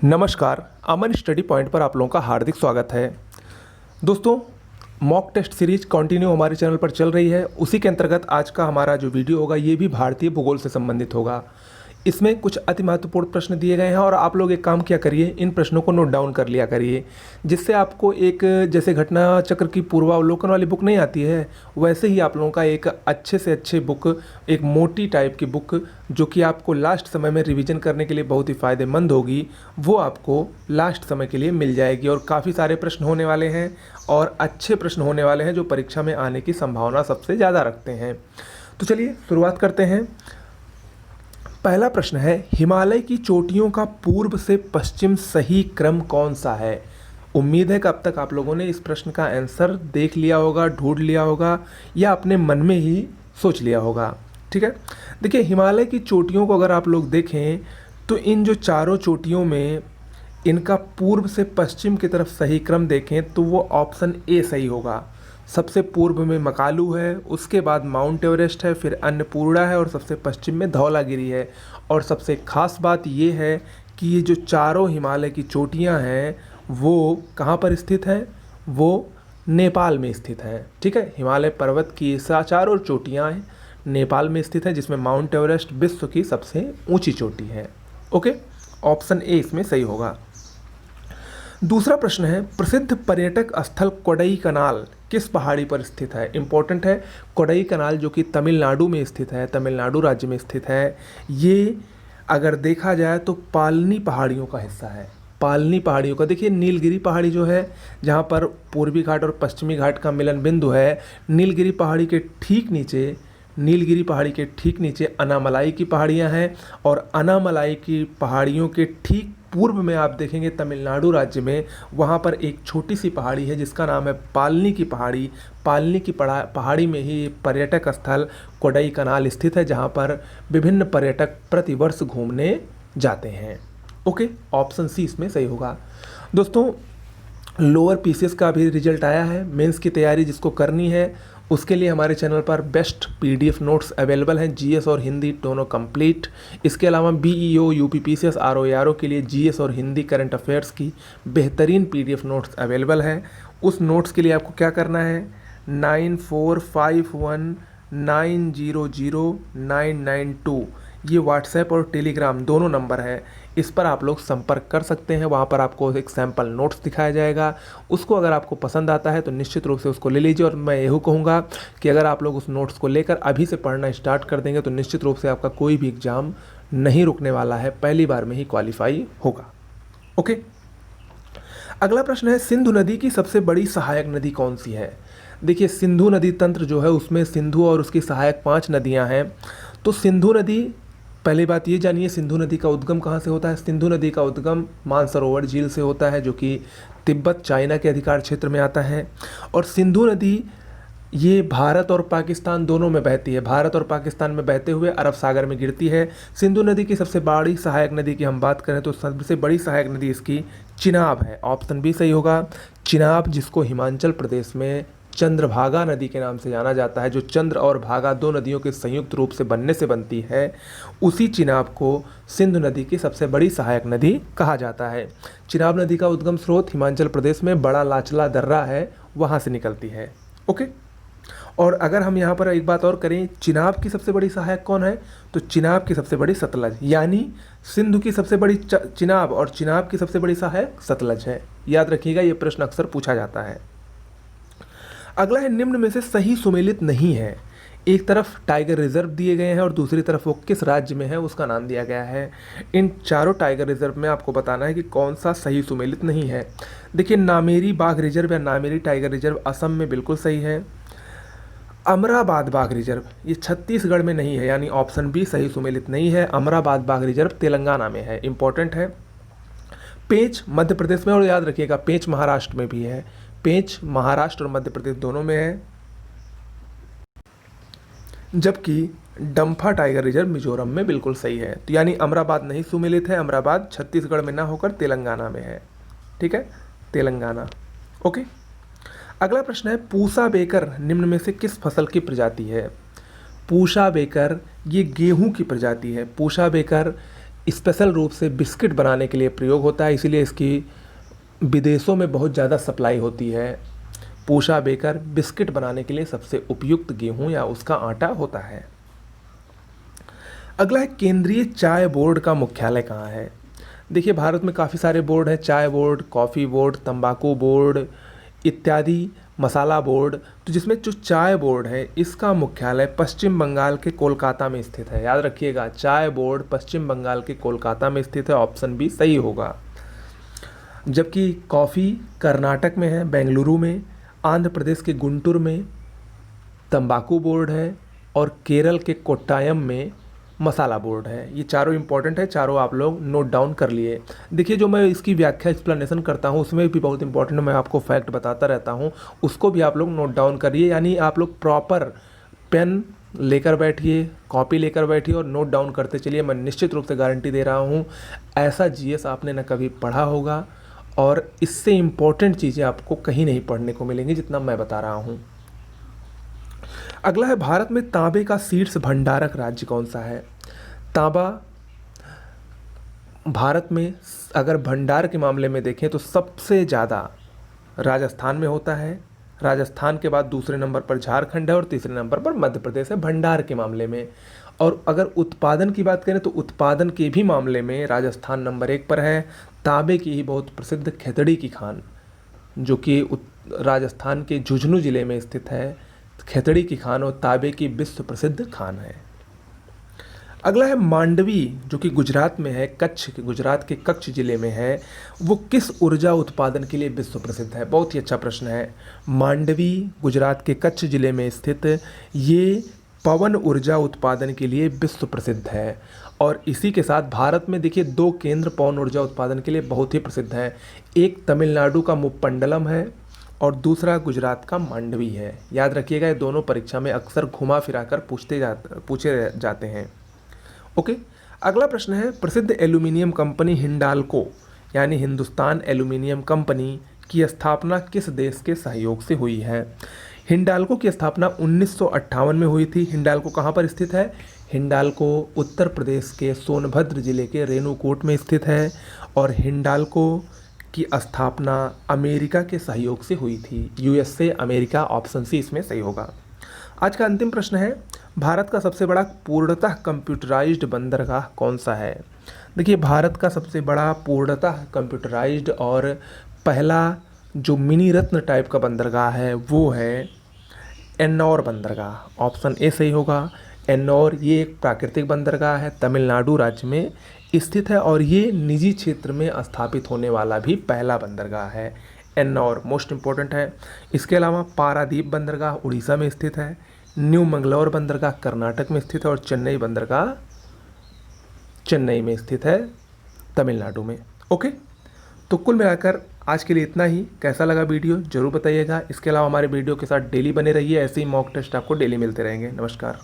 नमस्कार, अमन study point पर आप लोगों का हार्दिक स्वागत है। दोस्तों, मॉक टेस्ट सीरीज कंटिन्यू हमारे चैनल पर चल रही है। उसी के अंतर्गत आज का हमारा जो वीडियो होगा ये भी भारतीय भूगोल से संबंधित होगा। इसमें कुछ अति महत्वपूर्ण प्रश्न दिए गए हैं और आप लोग एक काम किया करिए, इन प्रश्नों को नोट डाउन कर लिया करिए, जिससे आपको एक जैसे घटना चक्र की पूर्वावलोकन वाली बुक नहीं आती है, वैसे ही आप लोगों का एक अच्छे से अच्छे बुक, एक मोटी टाइप की बुक जो कि आपको लास्ट समय में रिवीजन करने के लिए बहुत ही फ़ायदेमंद होगी, वो आपको लास्ट समय के लिए मिल जाएगी। और काफ़ी सारे प्रश्न होने वाले हैं और अच्छे प्रश्न होने वाले हैं जो परीक्षा में आने की संभावना सबसे ज़्यादा रखते हैं। तो चलिए शुरुआत करते हैं। पहला प्रश्न है, हिमालय की चोटियों का पूर्व से पश्चिम सही क्रम कौन सा है? उम्मीद है कि अब तक आप लोगों ने इस प्रश्न का आंसर देख लिया होगा, ढूंढ लिया होगा या अपने मन में ही सोच लिया होगा। ठीक है, देखिए हिमालय की चोटियों को अगर आप लोग देखें तो इन जो चारों चोटियों में इनका पूर्व से पश्चिम की तरफ सही क्रम देखें तो वो ऑप्शन ए सही होगा। सबसे पूर्व में मकालू है, उसके बाद माउंट एवरेस्ट है, फिर अन्नपूर्णा है और सबसे पश्चिम में धौलागिरी है। और सबसे ख़ास बात ये है कि ये जो चारों हिमालय की चोटियां हैं वो कहाँ पर स्थित हैं? वो नेपाल में स्थित हैं। ठीक है, हिमालय पर्वत की चारों चोटियां नेपाल में स्थित हैं, जिसमें माउंट एवरेस्ट विश्व की सबसे ऊंची चोटी है। ओके, ऑप्शन ए इसमें सही होगा। दूसरा प्रश्न है, प्रसिद्ध पर्यटक स्थल कोडई कनाल किस पहाड़ी पर स्थित है? इंपॉर्टेंट है। कोडई कनाल जो कि तमिलनाडु में स्थित है, तमिलनाडु राज्य में स्थित है। ये अगर देखा जाए तो पालनी पहाड़ियों का हिस्सा है। पालनी पहाड़ियों का, देखिए नीलगिरी पहाड़ी जो है, जहाँ पर पूर्वी घाट और पश्चिमी घाट का मिलन बिंदु है, नीलगिरी पहाड़ी के ठीक नीचे, नीलगिरी पहाड़ी के ठीक नीचे अनामलाई की पहाड़ियाँ हैं। और अनामलाई की पहाड़ियों के ठीक पूर्व में आप देखेंगे तमिलनाडु राज्य में, वहाँ पर एक छोटी सी पहाड़ी है जिसका नाम है पालनी की पहाड़ी। पालनी की पहाड़ी में ही पर्यटक स्थल कोडई कनाल स्थित है, जहाँ पर विभिन्न पर्यटक प्रतिवर्ष घूमने जाते हैं। ओके, ऑप्शन सी इसमें सही होगा। दोस्तों, लोअर पीसीएस का भी रिजल्ट आया है। मेंस की तैयारी जिसको करनी है उसके लिए हमारे चैनल पर बेस्ट पीडीएफ नोट्स अवेलेबल हैं, जीएस और हिंदी दोनों कंप्लीट। इसके अलावा बीईओ, यूपीपीसीएस, आरओआरओ के लिए जीएस और हिंदी करंट अफेयर्स की बेहतरीन पीडीएफ नोट्स अवेलेबल हैं। उस नोट्स के लिए आपको क्या करना है, 9451900992 ये व्हाट्सएप और टेलीग्राम दोनों नंबर है, इस पर आप लोग संपर्क कर सकते हैं। वहाँ पर आपको एक सैम्पल नोट्स दिखाया जाएगा। उसको अगर आपको पसंद आता है तो निश्चित रूप से उसको ले लीजिए। और मैं यही कहूँगा कि अगर आप लोग उस नोट्स को लेकर अभी से पढ़ना स्टार्ट कर देंगे तो निश्चित रूप से आपका कोई भी एग्ज़ाम नहीं रुकने वाला है, पहली बार में ही क्वालिफाई होगा। ओके, अगला प्रश्न है, सिंधु नदी की सबसे बड़ी सहायक नदी कौन सी है? देखिए, सिंधु नदी तंत्र जो है उसमें सिंधु और उसकी सहायक 5 नदियाँ हैं। तो सिंधु नदी, पहली बात ये जानिए सिंधु नदी का उद्गम कहाँ से होता है। सिंधु नदी का उद्गम मानसरोवर झील से होता है, जो कि तिब्बत चाइना के अधिकार क्षेत्र में आता है। और सिंधु नदी ये भारत और पाकिस्तान दोनों में बहती है। भारत और पाकिस्तान में बहते हुए अरब सागर में गिरती है। सिंधु नदी की सबसे बड़ी सहायक नदी की हम बात करें तो सबसे बड़ी सहायक नदी इसकी चिनाब है। ऑप्शन बी सही होगा। चिनाब, जिसको हिमाचल प्रदेश में चंद्रभागा नदी के नाम से जाना जाता है, जो चंद्र और भागा दो नदियों के संयुक्त रूप से बनने से बनती है, उसी चिनाब को सिंधु नदी की सबसे बड़ी सहायक नदी कहा जाता है। चिनाब नदी का उद्गम स्रोत हिमाचल प्रदेश में बड़ा लाचला दर्रा है, वहाँ से निकलती है। ओके, और अगर हम यहाँ पर एक बात और करें, चिनाब की सबसे बड़ी सहायक कौन है, तो चिनाब की सबसे बड़ी सतलज, यानी सिंधु की सबसे बड़ी चिनाब और चिनाब की सबसे बड़ी सहायक सतलज है। याद रखिएगा, ये प्रश्न अक्सर पूछा जाता है। अगला है, निम्न में से सही सुमेलित नहीं है। एक तरफ टाइगर रिजर्व दिए गए हैं और दूसरी तरफ वो किस राज्य में है उसका नाम दिया गया है। इन चारों टाइगर रिजर्व में आपको बताना है कि कौन सा सही सुमेलित नहीं है। देखिए, नामेरी बाघ रिजर्व या नामेरी टाइगर रिजर्व असम में बिल्कुल सही है। अमराबाद बाघ रिजर्व ये छत्तीसगढ़ में नहीं है, यानी ऑप्शन बी सही सुमेलित नहीं है। अमराबाद बाघ रिजर्व तेलंगाना में है, इंपॉर्टेंट है। पेंच मध्य प्रदेश में, और याद रखिएगा पेंच महाराष्ट्र में भी है। पेंच महाराष्ट्र और मध्य प्रदेश दोनों में है। जबकि डम्फा टाइगर रिजर्व मिजोरम में बिल्कुल सही है। तो यानी अमराबाद नहीं सुमेलित है, अमराबाद छत्तीसगढ़ में ना होकर तेलंगाना में है। ठीक है, तेलंगाना। ओके, अगला प्रश्न है, पूसा बेकर निम्न में से किस फसल की प्रजाति है? पूसा बेकर ये गेहूं की प्रजाति है। पूसा बेकर स्पेशल रूप से बिस्किट बनाने के लिए प्रयोग होता है, इसीलिए इसकी विदेशों में बहुत ज़्यादा सप्लाई होती है। पूसा बेकर बिस्किट बनाने के लिए सबसे उपयुक्त गेहूं या उसका आटा होता है। अगला है केंद्रीय चाय बोर्ड का मुख्यालय कहाँ है। देखिए भारत में काफ़ी सारे बोर्ड हैं, चाय बोर्ड, कॉफ़ी बोर्ड, तंबाकू बोर्ड इत्यादि, मसाला बोर्ड। तो जिसमें जो चाय बोर्ड है इसका मुख्यालय पश्चिम बंगाल के कोलकाता में स्थित है। याद रखिएगा, चाय बोर्ड पश्चिम बंगाल के कोलकाता में स्थित है, ऑप्शन बी सही होगा। जबकि कॉफ़ी कर्नाटक में है, बेंगलुरु में, आंध्र प्रदेश के गुंटूर में तंबाकू बोर्ड है और केरल के कोट्टायम में मसाला बोर्ड है। ये चारों इंपॉर्टेंट है, चारों आप लोग नोट डाउन कर लिए। देखिए जो मैं इसकी व्याख्या एक्सप्लेनेशन करता हूँ उसमें भी बहुत इंपॉर्टेंट मैं आपको फैक्ट बताता रहता हूँ, उसको भी आप लोग नोट डाउन करिए। यानी आप लोग प्रॉपर पेन लेकर बैठिए, कॉपी लेकर बैठिए और नोट डाउन करते चलिए। मैं निश्चित रूप से गारंटी दे रहा हूँ ऐसा जीएस आपने न कभी पढ़ा होगा और इससे इम्पोर्टेंट चीज़ें आपको कहीं नहीं पढ़ने को मिलेंगी जितना मैं बता रहा हूँ। अगला है भारत में तांबे का शीर्ष भंडारक राज्य कौन सा है। तांबा भारत में अगर भंडार के मामले में देखें तो सबसे ज़्यादा राजस्थान में होता है। राजस्थान के बाद दूसरे नंबर पर झारखंड है और तीसरे नंबर पर मध्य प्रदेश है भंडार के मामले में। और अगर उत्पादन की बात करें तो उत्पादन के भी मामले में राजस्थान नंबर 1 पर है। तांबे की ही बहुत प्रसिद्ध खेतड़ी की खान जो कि राजस्थान के झुंझुनू जिले में स्थित है, खेतड़ी की खान और तांबे की विश्व प्रसिद्ध खान है। अगला है मांडवी जो कि गुजरात में है, गुजरात के कच्छ जिले में है, वो किस ऊर्जा उत्पादन के लिए विश्व प्रसिद्ध है। बहुत ही अच्छा प्रश्न है। मांडवी गुजरात के कच्छ जिले में स्थित ये पवन ऊर्जा उत्पादन के लिए विश्व प्रसिद्ध है। और इसी के साथ भारत में देखिए 2 केंद्र पवन ऊर्जा उत्पादन के लिए बहुत ही प्रसिद्ध हैं। एक तमिलनाडु का मुप्पंडलम है और दूसरा गुजरात का मांडवी है। याद रखिएगा, ये दोनों परीक्षा में अक्सर घुमा फिरा कर पूछे जाते हैं। ओके, अगला प्रश्न है प्रसिद्ध एल्यूमिनियम कंपनी हिंडाल्को यानी हिंदुस्तान एल्यूमिनियम कंपनी की स्थापना किस देश के सहयोग से हुई है। हिंडाल्को की स्थापना 1958 में हुई थी। हिंडाल्को कहाँ पर स्थित है। हिंडाल्को उत्तर प्रदेश के सोनभद्र जिले के रेणुकूट में स्थित है और हिंडाल्को की स्थापना अमेरिका के सहयोग से हुई थी। यूएसए, अमेरिका, ऑप्शन सी इसमें सही होगा। आज का अंतिम प्रश्न है भारत का सबसे बड़ा पूर्णतः कंप्यूटराइज्ड बंदरगाह कौन सा है। देखिए भारत का सबसे बड़ा पूर्णतः कंप्यूटराइज्ड और पहला जो मिनी रत्न टाइप का बंदरगाह है वो है एन्नौर बंदरगाह, ऑप्शन ए सही होगा। एन्नौर ये एक प्राकृतिक बंदरगाह है, तमिलनाडु राज्य में स्थित है और ये निजी क्षेत्र में स्थापित होने वाला भी पहला बंदरगाह है। एन्नौर मोस्ट इम्पोर्टेंट है। इसके अलावा पारादीप बंदरगाह उड़ीसा में स्थित है, न्यू मंगलौर बंदरगाह कर्नाटक में स्थित है और चेन्नई बंदरगाह चेन्नई में स्थित है तमिलनाडु में। ओके, तो कुल मिलाकर आज के लिए इतना ही। कैसा लगा वीडियो जरूर बताइएगा। इसके अलावा हमारे वीडियो के साथ डेली बने रहिए, ऐसे ही मॉक टेस्ट आपको डेली मिलते रहेंगे। नमस्कार।